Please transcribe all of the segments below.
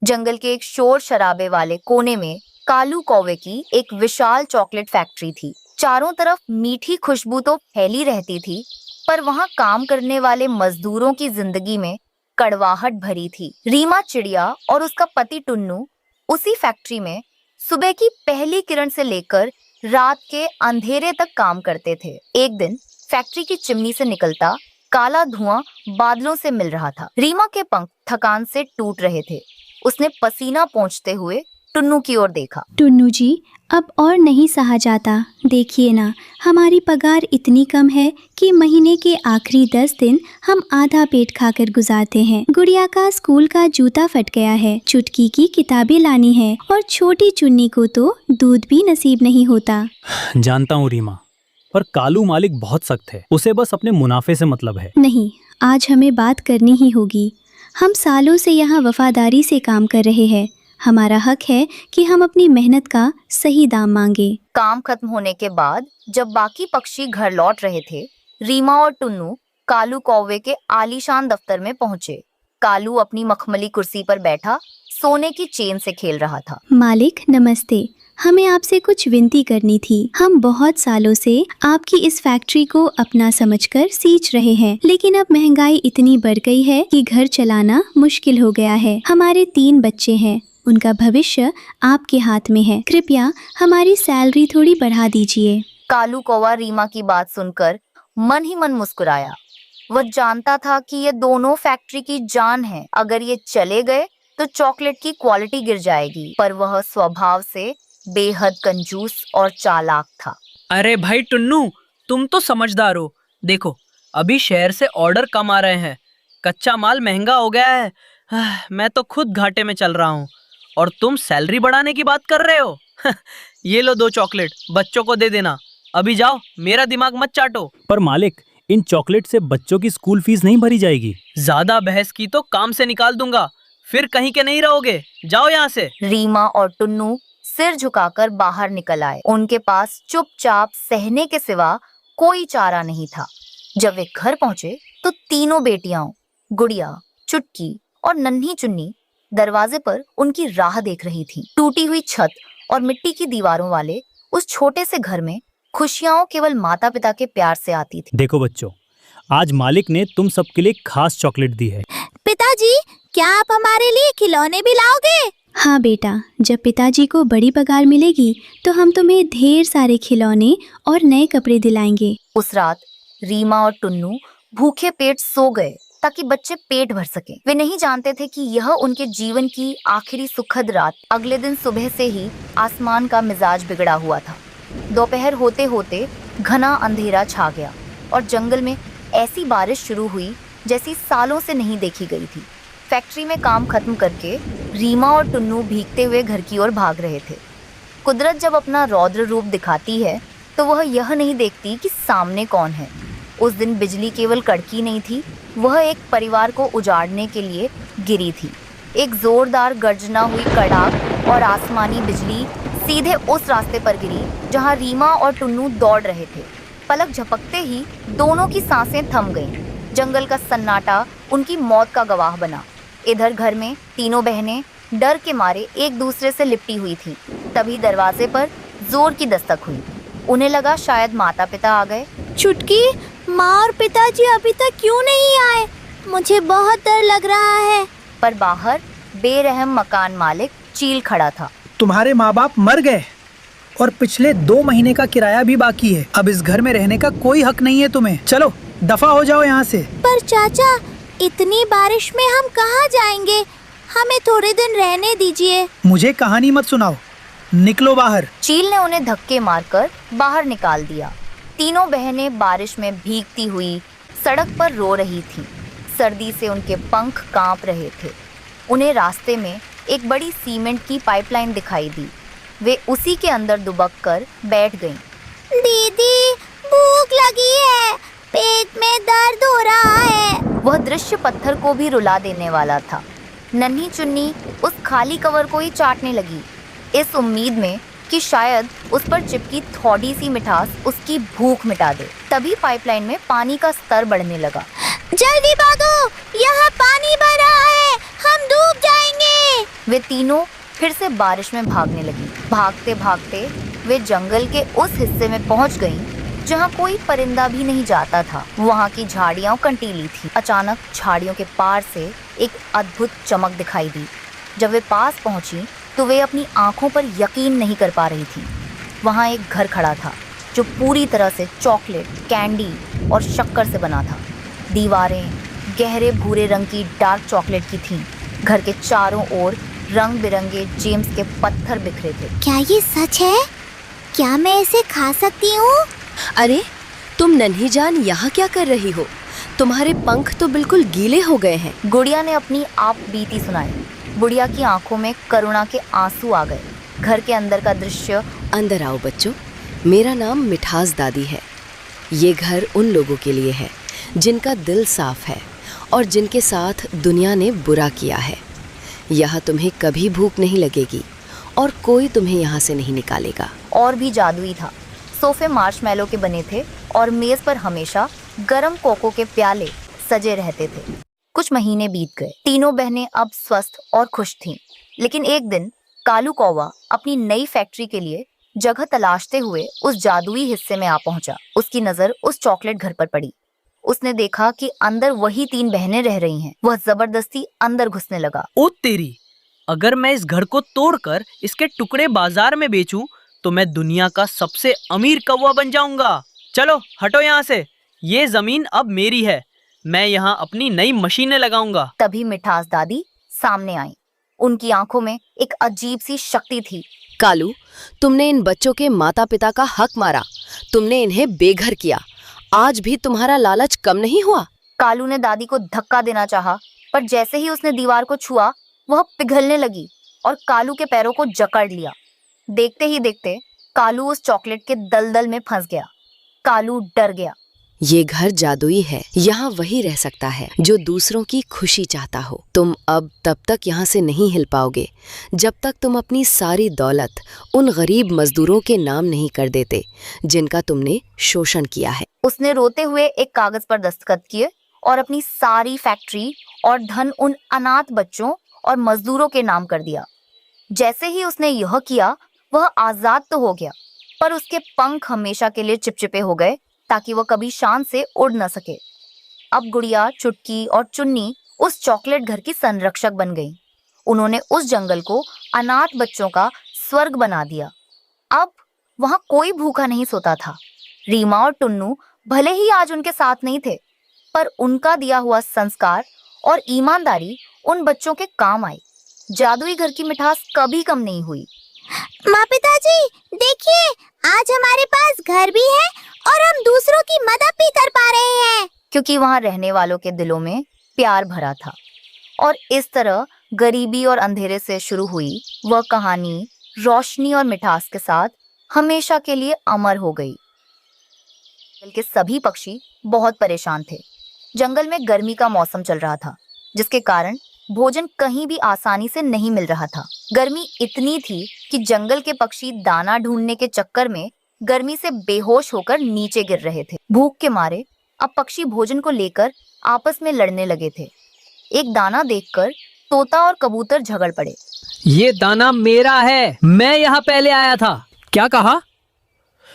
जंगल के एक शोर शराबे वाले कोने में कालू कौवे की एक विशाल चॉकलेट फैक्ट्री थी। चारों तरफ मीठी खुशबू तो फैली रहती थी, पर वहाँ काम करने वाले मजदूरों की जिंदगी में कड़वाहट भरी थी। रीमा चिड़िया और उसका पति टुन्नू उसी फैक्ट्री में सुबह की पहली किरण से लेकर रात के अंधेरे तक काम करते थे। एक दिन फैक्ट्री की चिमनी से निकलता काला धुआं बादलों से मिल रहा था। रीमा के पंख थकान से टूट रहे थे। उसने पसीना पोंछते हुए टुन्नू की ओर देखा। टुन्नू जी, अब और नहीं सहा जाता। देखिए ना, हमारी पगार इतनी कम है कि महीने के आखिरी 10 दिन हम आधा पेट खाकर गुजारते हैं। गुड़िया का स्कूल का जूता फट गया है, चुटकी की किताबें लानी है और छोटी चुन्नी को तो दूध भी नसीब नहीं होता। जानता हूँ रीमा, पर कालू मालिक बहुत सख्त है। उसे बस अपने मुनाफे से मतलब है। नहीं, आज हमें बात करनी ही होगी। हम सालों से यहाँ वफादारी से काम कर रहे हैं। हमारा हक है कि हम अपनी मेहनत का सही दाम मांगे। काम खत्म होने के बाद जब बाकी पक्षी घर लौट रहे थे, रीमा और टुन्नू कालू कौवे के आलीशान दफ्तर में पहुंचे। कालू अपनी मखमली कुर्सी पर बैठा सोने की चेन से खेल रहा था। मालिक नमस्ते, हमें आपसे कुछ विनती करनी थी। हम बहुत सालों से आपकी इस फैक्ट्री को अपना समझकर सींच रहे हैं, लेकिन अब महंगाई इतनी बढ़ गई है कि घर चलाना मुश्किल हो गया है। हमारे 3 बच्चे हैं, उनका भविष्य आपके हाथ में है। कृपया हमारी सैलरी थोड़ी बढ़ा दीजिए। कालू कौवा रीमा की बात सुनकर मन ही मन मुस्कुराया। वह जानता था कि ये दोनों फैक्ट्री की जान है। अगर ये चले गए तो चॉकलेट की क्वालिटी गिर जाएगी। पर वह स्वभाव से बेहद कंजूस और चालाक था। अरे भाई टुन्नू, तुम तो समझदार हो। देखो, अभी शहर से ऑर्डर कम आ रहे हैं, कच्चा माल महंगा हो गया है। मैं तो खुद घाटे में चल रहा हूँ और तुम सैलरी बढ़ाने की बात कर रहे हो। ये लो 2 चॉकलेट, बच्चों को दे देना। अभी जाओ, मेरा दिमाग मत चाटो। पर मालिक, इन चॉकलेट से बच्चों की स्कूल फीस नहीं भरी जाएगी। ज्यादा बहस की तो काम से निकाल दूंगा, फिर कहीं के नहीं रहोगे। जाओ यहाँ से। रीमा और टुन्नू सिर झुकाकर बाहर निकल आए। उनके पास चुपचाप सहने के सिवा कोई चारा नहीं था। जब वे घर पहुंचे तो तीनों बेटियां गुड़िया, चुटकी और नन्ही चुन्नी दरवाजे पर उनकी राह देख रही थी। टूटी हुई छत और मिट्टी की दीवारों वाले उस छोटे से घर में खुशियां केवल माता पिता के प्यार से आती थी। देखो बच्चों, आज मालिक ने तुम सबके लिए खास चॉकलेट दी है। पिताजी, क्या आप हमारे लिए खिलौने भी लाओगे? हाँ बेटा, जब पिताजी को बड़ी पगार मिलेगी तो हम तुम्हें ढेर सारे खिलौने और नए कपड़े दिलाएंगे। उस रात रीमा और टुन्नू भूखे पेट सो गए ताकि बच्चे पेट भर सके। वे नहीं जानते थे कि यह उनके जीवन की आखिरी सुखद रात। अगले दिन सुबह से ही आसमान का मिजाज बिगड़ा हुआ था। दोपहर होते होते घना अंधेरा छा गया और जंगल में ऐसी बारिश शुरू हुई जैसी सालों से नहीं देखी गई थी। फैक्ट्री में काम खत्म करके रीमा और टुन्नू भीगते हुए घर की ओर भाग रहे थे। कुदरत जब अपना रौद्र रूप दिखाती है तो वह यह नहीं देखती कि सामने कौन है। उस दिन बिजली केवल कड़की नहीं थी, वह एक परिवार को उजाड़ने के लिए गिरी थी। एक जोरदार गर्जना हुई कड़ाक और आसमानी बिजली सीधे उस रास्ते पर गिरी जहां रीमा और टुन्नू दौड़ रहे थे। पलक झपकते ही दोनों की सांसें थम गईं। जंगल का सन्नाटा उनकी मौत का गवाह बना। इधर घर में तीनों बहनें डर के मारे एक दूसरे से लिपटी हुई थीं। तभी दरवाजे पर जोर की दस्तक हुई। उन्हें लगा शायद माता पिता आ गए। चुटकी, माँ और पिताजी अभी तक क्यों नहीं आए? मुझे बहुत डर लग रहा है। पर बाहर बेरहम मकान मालिक चील खड़ा था। तुम्हारे माँ बाप मर गए और पिछले 2 महीने का किराया भी बाकी है। अब इस घर में रहने का कोई हक नहीं है तुम्हें। चलो दफा हो जाओ यहाँ से। पर चाचा, इतनी बारिश में हम कहाँ जाएंगे? हमें थोड़े दिन रहने दीजिए। मुझे कहानी मत सुनाओ, निकलो बाहर। चील ने उन्हें धक्के मारकर बाहर निकाल दिया। तीनों बहनें बारिश में भीगती हुई सड़क पर रो रही थीं। सर्दी से उनके पंख कांप रहे थे। उन्हें रास्ते में एक बड़ी सीमेंट की पाइपलाइन दिखाई दी। वे उसी के अंदर दुबक कर बैठ गईं। दीदी, भूख लगी है, पेट में दर्द हो रहा है। वह दृश्य पत्थर को भी रुला देने वाला था। नन्ही चुन्नी उस खाली कवर को ही चाटने लगी, इस उम्मीद में कि शायद उस पर चिपकी थोड़ी सी मिठास उसकी भूख मिटा दे। तभी पाइपलाइन में पानी का स्तर बढ़ने लगा। जल्दी भागो, यहाँ पानी भर रहा है, हम डूब जाएंगे। वे तीनों फिर से बारिश में भागने लगी। भागते भागते वे जंगल के उस हिस्से में पहुंच गईं जहां कोई परिंदा भी नहीं जाता था। वहां की झाड़ियां कंटीली थी। अचानक झाड़ियों के पार से एक अद्भुत चमक दिखाई दी। जब वे पास पहुंची तो वे अपनी आंखों पर यकीन नहीं कर पा रही थी। वहां एक घर खड़ा था जो पूरी तरह से चॉकलेट, कैंडी और शक्कर से बना था। दीवारें गहरे भूरे रंग की डार्क चॉकलेट की थीं। घर के चारों ओर रंग बिरंगे जेम्स के पत्थर बिखरे थे। क्या ये सच है? क्या मैं इसे खा सकती हूँ? अरे तुम नन्ही जान यहाँ क्या कर रही हो? तुम्हारे पंख तो बिल्कुल गीले हो गए हैं। गुड़िया ने अपनी आप बीती सुनाई। बुढ़िया की आंखों में करुणा के आंसू आ गए। घर के अंदर का दृश्य। अंदर आओ बच्चों, मेरा नाम मिठास दादी है। ये घर उन लोगों के लिए है जिनका दिल साफ है और जिनके साथ दुनिया ने बुरा किया है। यहाँ तुम्हें कभी भूख नहीं लगेगी और कोई तुम्हें यहाँ से नहीं निकालेगा। और भी जादुई था। सोफे मार्शमैलो के बने थे और मेज पर हमेशा गरम कोको के प्याले सजे रहते थे। कुछ महीने बीत गए। तीनों बहनें अब स्वस्थ और खुश थीं। लेकिन एक दिन कालू कौवा अपनी नई फैक्ट्री के लिए जगह तलाशते हुए उस जादुई हिस्से में आ पहुंचा। उसकी नजर उस चॉकलेट घर पर पड़ी। उसने देखा कि अंदर वही 3 बहनें रह रही हैं। वह जबरदस्ती अंदर घुसने लगा। ओ तेरी, अगर मैं इस घर को तोड़कर इसके टुकड़े बाजार में बेचूं तो मैं दुनिया का सबसे अमीर कौवा बन जाऊंगा। चलो हटो यहाँ से, ये जमीन अब मेरी है। मैं यहाँ अपनी नई मशीनें लगाऊंगा। तभी मिठास दादी सामने आई। उनकी आंखों में एक अजीब सी शक्ति थी। कालू, तुमने इन बच्चों के माता पिता का हक मारा। तुमने इन्हें बेघर किया। आज भी तुम्हारा लालच कम नहीं हुआ? कालू ने दादी को धक्का देना चाहा, पर जैसे ही उसने दीवार को छुआ वह पिघलने लगी और कालू के पैरों को जकड़ लिया। देखते ही देखते कालू उस चॉकलेट के दलदल में फंस गया। कालू डर गया। ये घर जादुई है। यहाँ वही रह सकता है जो दूसरों की खुशी चाहता हो। तुम अब तब तक यहाँ से नहीं हिल पाओगे जब तक तुम अपनी सारी दौलत उन गरीब मजदूरों के नाम नहीं कर देते जिनका तुमने शोषण किया है। उसने रोते हुए एक कागज पर दस्तखत किए और अपनी सारी फैक्ट्री और धन उन अनाथ बच्चों और मजदूरों के नाम कर दिया। जैसे ही उसने यह किया वह आजाद तो हो गया, पर उसके पंख हमेशा के लिए चिपचिपे हो गए ताकि वह कभी शान से उड़ न सके। अब गुड़िया, चुटकी और चुन्नी उस चॉकलेट घर की संरक्षक बन गई। उन्होंने उस जंगल को अनाथ बच्चों का स्वर्ग बना दिया। अब वहां कोई भूखा नहीं सोता था। रीमा और टुन्नू भले ही आज उनके साथ नहीं थे, पर उनका दिया हुआ संस्कार और ईमानदारी उन बच्चों के काम आई। जादुई घर की मिठास कभी कम नहीं हुई। माँ पिताजी, देखिए, आज हमारे पास घर भी है और हम दूसरों की मदद भी कर पा रहे हैं। क्योंकि वहां रहने वालों के दिलों में प्यार भरा था। और इस तरह गरीबी और अंधेरे से शुरू हुई वह कहानी रोशनी और मिठास के साथ हमेशा के लिए अमर हो गई। जंगल के सभी पक्षी बहुत परेशान थे। जंगल में गर्मी का मौसम चल रहा था, जिसके कारण भोजन कहीं भी आसानी से नहीं मिल रहा था। गर्मी इतनी थी कि जंगल के पक्षी दाना ढूंढने के चक्कर में गर्मी से बेहोश होकर नीचे गिर रहे थे। भूख के मारे अब पक्षी भोजन को लेकर आपस में लड़ने लगे थे। एक दाना देखकर तोता और कबूतर झगड़ पड़े। ये दाना मेरा है, मैं यहाँ पहले आया था। क्या कहा?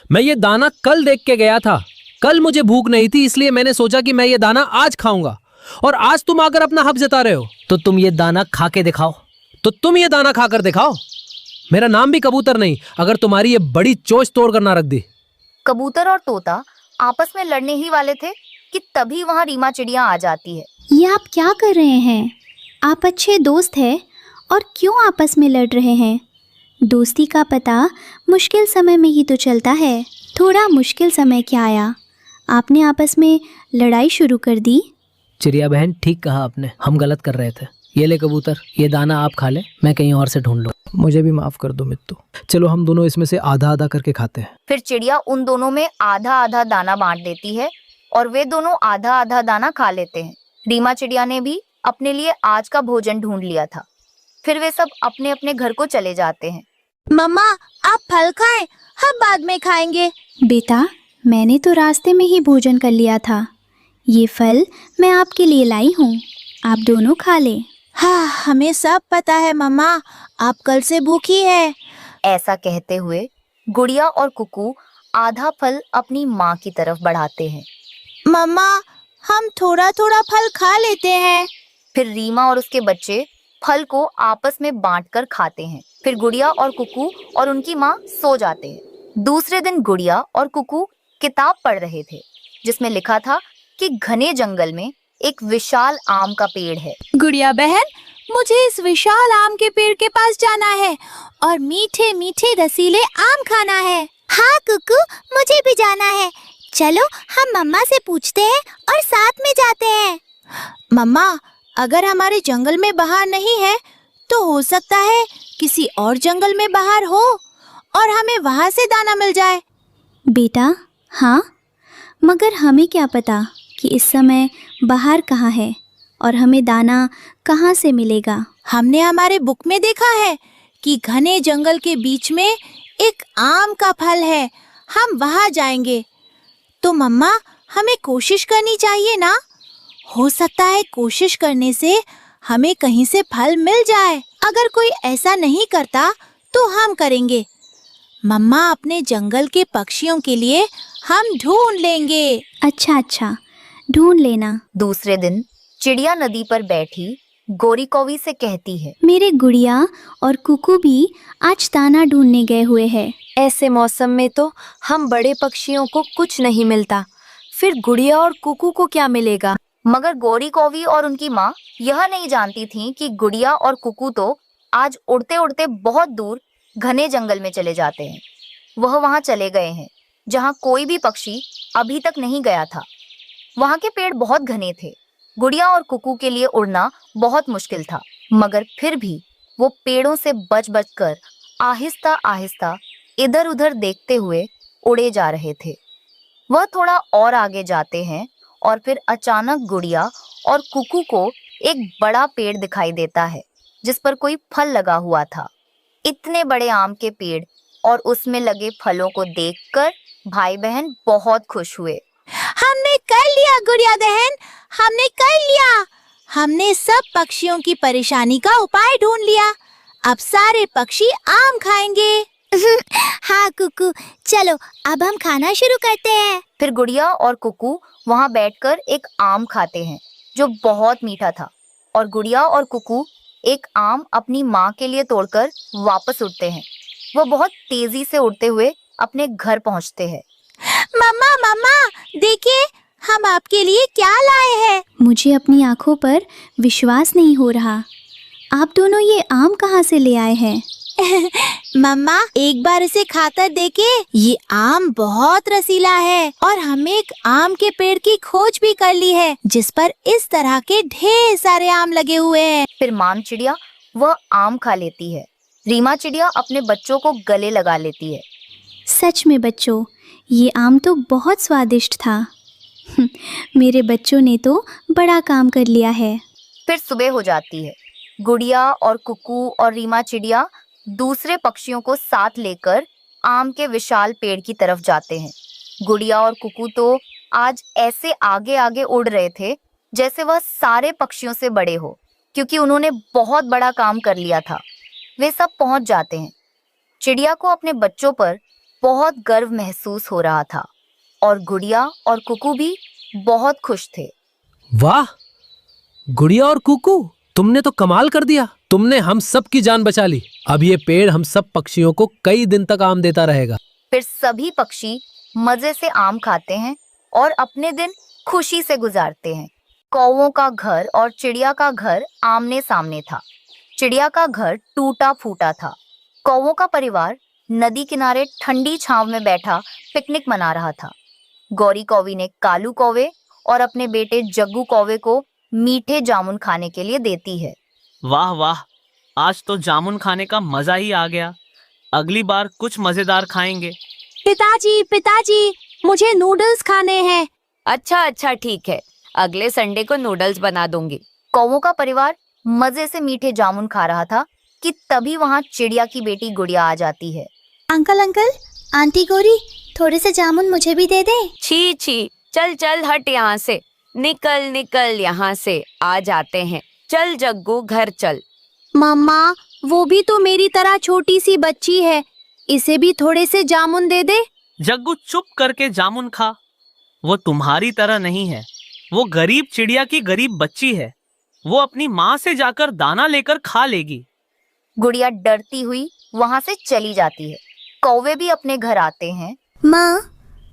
मैं ये दाना कल देख के गया था। कल मुझे भूख नहीं थी, इसलिए मैंने सोचा कि मैं ये दाना आज खाऊंगा, और आज तुम आकर अपना हक जता रहे हो। तो तुम ये दाना खा के दिखाओ। तो तुम ये दाना खाकर दिखाओ। मेरा नाम भी कबूतर नहीं, अगर तुम्हारी ये बड़ी चोंच तोड़ कर ना रख दी। कबूतर और तोता आपस में लड़ने ही वाले थे कि तभी वहां रीमा चिड़िया आ जाती है। ये आप क्या कर रहे हैं? आप अच्छे दोस्त हैं और क्यों आपस में लड़ रहे हैं? दोस्ती का पता मुश्किल समय में ही तो चलता है। थोड़ा मुश्किल समय क्या आया, आपने आपस में लड़ाई शुरू कर दी। चिड़िया बहन, ठीक कहा आपने, हम गलत कर रहे थे। ये ले कबूतर, ये दाना आप खा ले, मैं कहीं और से ढूंढ लूं। मुझे भी माफ कर दो मित्तू। चलो हम दोनों इसमें से आधा आधा करके खाते हैं। फिर चिड़िया उन दोनों में आधा आधा दाना बांट देती है और वे दोनों आधा आधा दाना खा लेते हैं। रीमा चिड़िया ने भी अपने लिए आज का भोजन ढूंढ लिया था। फिर वे सब अपने अपने घर को चले जाते हैं। मम्मा, आप फल खाएं, हम बाद में खाएंगे। बेटा, मैंने तो रास्ते में ही भोजन कर लिया था। ये फल मैं आपके लिए लाई हूँ, आप दोनों खा लें। हाँ, हमें सब पता है मम्मा, आप कल से भूखी है। ऐसा कहते हुए गुड़िया और कुकू आधा फल अपनी माँ की तरफ बढ़ाते हैं। मम्मा, हम थोड़ा थोड़ा फल खा लेते हैं। फिर रीमा और उसके बच्चे फल को आपस में बांटकर खाते हैं। फिर गुड़िया और कुकू और उनकी माँ सो जाते हैं। दूसरे दिन गुड़िया और कुकू किताब पढ़ रहे थे जिसमें लिखा था कि घने जंगल में एक विशाल आम का पेड़ है। गुड़िया बहन, मुझे इस विशाल आम के पेड़ के पास जाना है और मीठे मीठे रसीले आम खाना है। हाँ कुकू, मुझे भी जाना है। चलो हम मम्मा से पूछते हैं और साथ में जाते हैं। मम्मा, अगर हमारे जंगल में बहार नहीं है तो हो सकता है किसी और जंगल में बहार हो और हमें वहाँ से दाना मिल जाए। बेटा, हाँ, मगर हमें क्या पता कि इस समय बाहर कहाँ है और हमें दाना कहाँ से मिलेगा। हमने हमारे बुक में देखा है कि घने जंगल के बीच में एक आम का फल है, हम वहाँ जाएंगे। तो मम्मा, हमें कोशिश करनी चाहिए ना? हो सकता है कोशिश करने से हमें कहीं से फल मिल जाए। अगर कोई ऐसा नहीं करता तो हम करेंगे। मम्मा, अपने जंगल के पक्षियों के लिए हम ढूंढ लेंगे। अच्छा अच्छा, ढूंढ लेना। दूसरे दिन चिड़िया नदी पर बैठी गोरी कौवी से कहती है, मेरे गुड़िया और कुकू भी आज दाना ढूंढने गए हुए हैं। ऐसे मौसम में तो हम बड़े पक्षियों को कुछ नहीं मिलता, फिर गुड़िया और कुकू को क्या मिलेगा? मगर गोरी कौवी और उनकी माँ यह नहीं जानती थीं कि गुड़िया और कुकू तो आज उड़ते उड़ते बहुत दूर घने जंगल में चले जाते हैं। वह वहाँ चले गए हैं जहाँ कोई भी पक्षी अभी तक नहीं गया था। वहाँ के पेड़ बहुत घने थे। गुड़िया और कुकू के लिए उड़ना बहुत मुश्किल था, मगर फिर भी वो पेड़ों से बच बच कर आहिस्ता आहिस्ता इधर उधर देखते हुए उड़े जा रहे थे। वह थोड़ा और आगे जाते हैं और फिर अचानक गुड़िया और कुकू को एक बड़ा पेड़ दिखाई देता है जिस पर कोई फल लगा हुआ था। इतने बड़े आम के पेड़ और उसमें लगे फलों को देखकर भाई बहन बहुत खुश हुए। हमने कर लिया गुड़िया बहन, हमने कर लिया। हमने सब पक्षियों की परेशानी का उपाय ढूंढ लिया। अब सारे पक्षी आम खाएंगे। हाँ कुकू, चलो अब हम खाना शुरू करते हैं। फिर गुड़िया और कुकू वहाँ बैठकर एक आम खाते हैं जो बहुत मीठा था, और गुड़िया और कुकू एक आम अपनी माँ के लिए तोड़कर वापस उड़ते हैं। वो बहुत तेजी से उड़ते हुए अपने घर पहुँचते हैं। मम्मा मम्मा, देखिए हम आपके लिए क्या लाए हैं। मुझे अपनी आंखों पर विश्वास नहीं हो रहा। आप दोनों ये आम कहाँ से ले आए हैं? मम्मा, एक बार इसे खाकर देखिए। ये आम बहुत रसीला है और हम एक आम के पेड़ की खोज भी कर ली है जिस पर इस तरह के ढेर सारे आम लगे हुए हैं। फिर मान चिड़िया वह आम खा लेती है। रीमा चिड़िया अपने बच्चों को गले लगा लेती है। सच में बच्चों, ये आम तो बहुत स्वादिष्ट था। मेरे बच्चों ने तो बड़ा काम कर लिया है। फिर सुबह हो जाती है। गुड़िया और कुकू और रीमा चिड़िया दूसरे पक्षियों को साथ लेकर आम के विशाल पेड़ की तरफ जाते हैं। गुड़िया और कुकू तो आज ऐसे आगे आगे उड़ रहे थे जैसे वह सारे पक्षियों से बड़े हो, क्योंकि उन्होंने बहुत बड़ा काम कर लिया था। वे सब पहुंच जाते हैं। चिड़िया को अपने बच्चों पर बहुत गर्व महसूस हो रहा था और गुड़िया और कुकू भी बहुत खुश थे। वाह गुड़िया और कुकू, तुमने तो कमाल कर दिया। तुमने हम सब की जान बचा ली। अब ये पेड़ हम सब पक्षियों को कई दिन तक आम देता रहेगा। फिर सभी पक्षी मजे से आम खाते हैं और अपने दिन खुशी से गुजारते हैं। कौवों का घर और चिड़िया का घर आमने सामने था। चिड़िया का घर टूटा फूटा था। कौवों का परिवार नदी किनारे ठंडी छांव में बैठा पिकनिक मना रहा था। गौरी कौवी ने कालू कौवे और अपने बेटे जग्गू कौवे को मीठे जामुन खाने के लिए देती है। वाह वाह, आज तो जामुन खाने का मजा ही आ गया। अगली बार कुछ मजेदार खाएंगे। पिताजी पिताजी, मुझे नूडल्स खाने हैं। अच्छा ठीक है, अगले संडे को नूडल्स बना दूंगी। कौवों का परिवार मजे से मीठे जामुन खा रहा था कि तभी वहाँ चिड़िया की बेटी गुड़िया आ जाती है। अंकल, आंटी गौरी, थोड़े से जामुन मुझे भी दे दे। छी, चल हट यहाँ से। निकल यहाँ से, आ जाते हैं। चल जग्गू घर चल। मम्मा, वो भी तो मेरी तरह छोटी सी बच्ची है, इसे भी थोड़े से जामुन दे दे। जग्गू चुप करके जामुन खा। वो तुम्हारी तरह नहीं है, वो गरीब चिड़िया की गरीब बच्ची है। वो अपनी माँ से जाकर दाना लेकर खा लेगी। गुड़िया डरती हुई वहाँ से चली जाती है। कौवे भी अपने घर आते हैं। माँ,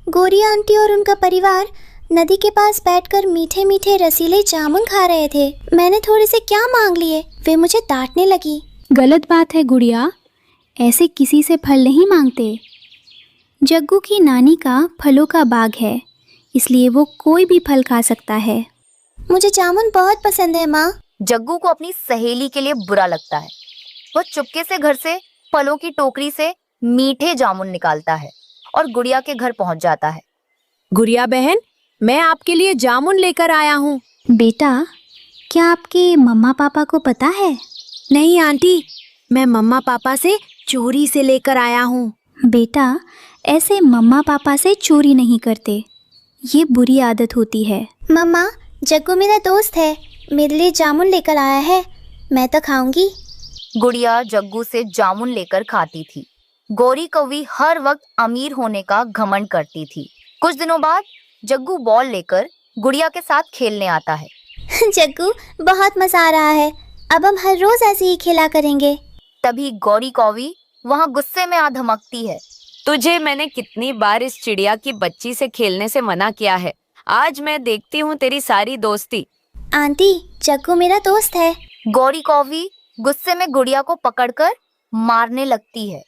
गौरी आंटी और उनका परिवार नदी के पास बैठकर मीठे मीठे रसीले जामुन खा रहे थे। मैंने थोड़े से क्या मांग लिए, वे मुझे डांटने लगी। गलत बात है गुड़िया, ऐसे किसी से फल नहीं मांगते। जग्गू की नानी का फलों का बाग है, इसलिए वो कोई भी फल खा सकता है। मुझे जामुन बहुत पसंद है माँ। जग्गू को अपनी सहेली के लिए बुरा लगता है। वो चुपके से घर से फलों की टोकरी से मीठे जामुन निकालता है और गुड़िया के घर पहुंच जाता है। गुड़िया बहन, मैं आपके लिए जामुन लेकर आया हूँ। बेटा, क्या आपके मम्मा पापा को पता है? नहीं आंटी, मैं मम्मा पापा से चोरी से लेकर आया हूँ। बेटा, ऐसे मम्मा पापा से चोरी नहीं करते, ये बुरी आदत होती है। मम्मा, जग्गू मेरा दोस्त है, मेरे लिए जामुन लेकर आया है, मैं तो खाऊंगी। गुड़िया जग्गू से जामुन लेकर खाती थी। गौरी कौवी हर वक्त अमीर होने का घमंड करती थी। कुछ दिनों बाद जग्गू बॉल लेकर गुड़िया के साथ खेलने आता है। जग्गू, बहुत मजा आ रहा है, अब हम हर रोज ऐसे ही खेला करेंगे। तभी गौरी कौवी वहाँ गुस्से में आ धमकती है। तुझे मैंने कितनी बार इस चिड़िया की बच्ची से खेलने से मना किया है, आज मैं देखती हूँ तेरी सारी दोस्ती। आंटी, जग्गू मेरा दोस्त है। गौरी कौवी गुस्से में गुड़िया को पकड़कर मारने लगती है।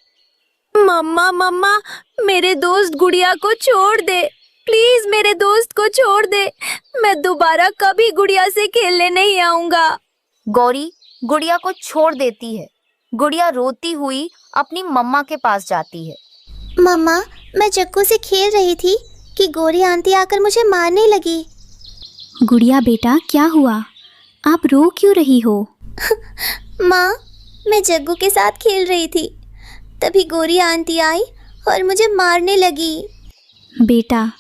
मम्मा मम्मा, मेरे दोस्त गुड़िया को छोड़ दे, प्लीज मेरे दोस्त को छोड़ दे, मैं दोबारा कभी गुड़िया से खेलने नहीं आऊंगा। गौरी गुड़िया को छोड़ देती है। गुड़िया रोती हुई अपनी मम्मा के पास जाती है। मम्मा, मैं जग्गू से खेल रही थी कि गौरी आंटी आकर मुझे मारने लगी। गुड़िया बेटा, क्या हुआ? आप रो क्यों रही हो? माँ, मैं जग्गू के साथ खेल रही थी, तभी गौरी आंटी आई और मुझे मारने लगी। बेटा,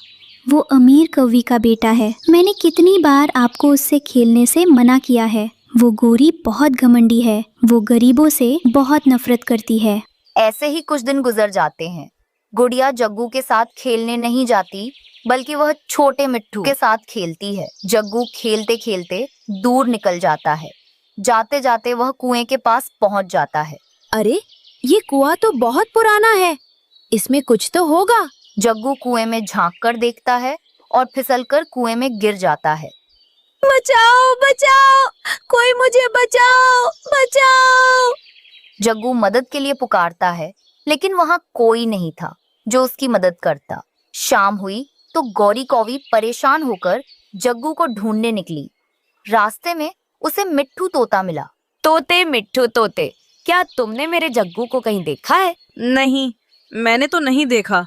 वो अमीर कौवी का बेटा है, मैंने कितनी बार आपको उससे खेलने से मना किया है। वो गौरी बहुत घमंडी है, वो गरीबों से बहुत नफरत करती है। ऐसे ही कुछ दिन गुजर जाते हैं। गुड़िया जग्गू के साथ खेलने नहीं जाती, बल्कि वह छोटे मिट्ठू के साथ खेलती है। जग्गू खेलते खेलते दूर निकल जाता है। जाते जाते वह कुएं के पास पहुंच जाता है। अरे, ये कुआं तो बहुत पुराना है, इसमें कुछ तो होगा। जग्गू कुएं में झांक कर देखता है और फिसलकर कुएं में गिर जाता है। बचाओ बचाओ, कोई मुझे बचाओ बचाओ। जग्गू मदद के लिए पुकारता है, लेकिन वहां कोई नहीं था जो उसकी मदद करता। शाम हुई तो गौरी कौवी परेशान होकर जग्गू को ढूंढने निकली। रास्ते में उसे मिट्ठू तोता मिला। तोते मिट्ठू तोते, क्या तुमने मेरे जग्गू को कहीं देखा है? नहीं, मैंने तो नहीं देखा।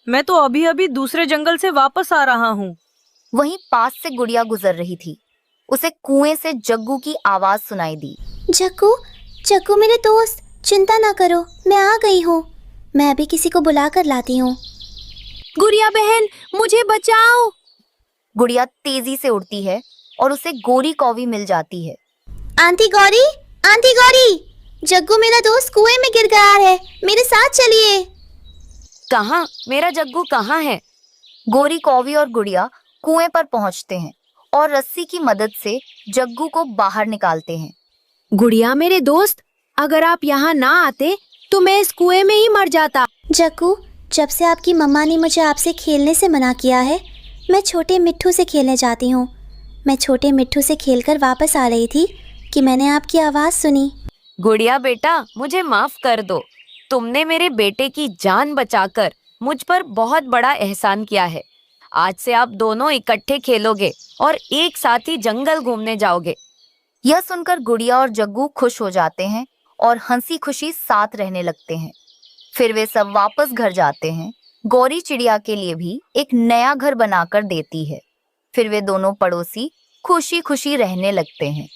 मैं तो अभी अभी दूसरे जंगल से वापस आ रहा हूँ। वहीं पास से गुड़िया गुजर रही थी। उसे कुएं से जग्गू की आवाज सुनाई दी। जग्गू, जग्गू मेरे दोस्त, चिंता ना करो, मैं आ गई हूँ। मैं अभी किसी को बुला कर लाती हूँ। गुड़िया बहन, मुझे बचाओ। गुड़िया तेजी से उड़ती है और उसे गौरी कौवी मिल जाती है। आंटी गौरी, आंटी गौरी, जग्गू मेरा दोस्त कुएं में गिर गया है, मेरे साथ चलिए। कहाँ? मेरा जग्गू कहाँ है? गौरी कौवी और गुड़िया कुएं पर पहुंचते हैं और रस्सी की मदद से जग्गू को बाहर निकालते हैं। गुड़िया मेरे दोस्त, अगर आप यहाँ ना आते तो मैं इस कुएं में ही मर जाता। जग्गू, जब से आपकी मम्मा ने मुझे आपसे खेलने से मना किया है, मैं छोटे मिट्ठू से खेलने जाती हूँ। मैं छोटे मिट्ठू से खेलकर वापस आ रही थी कि मैंने आपकी आवाज़ सुनी। गुड़िया बेटा, मुझे माफ कर दो। तुमने मेरे बेटे की जान बचाकर मुझ पर बहुत बड़ा एहसान किया है। आज से आप दोनों इकट्ठे खेलोगे और एक साथ ही जंगल घूमने जाओगे। यह सुनकर गुड़िया और जग्गू खुश हो जाते हैं और हंसी खुशी साथ रहने लगते हैं। फिर वे सब वापस घर जाते हैं। गौरी चिड़िया के लिए भी एक नया घर बनाकर देती है। फिर वे दोनों पड़ोसी खुशी खुशी रहने लगते हैं।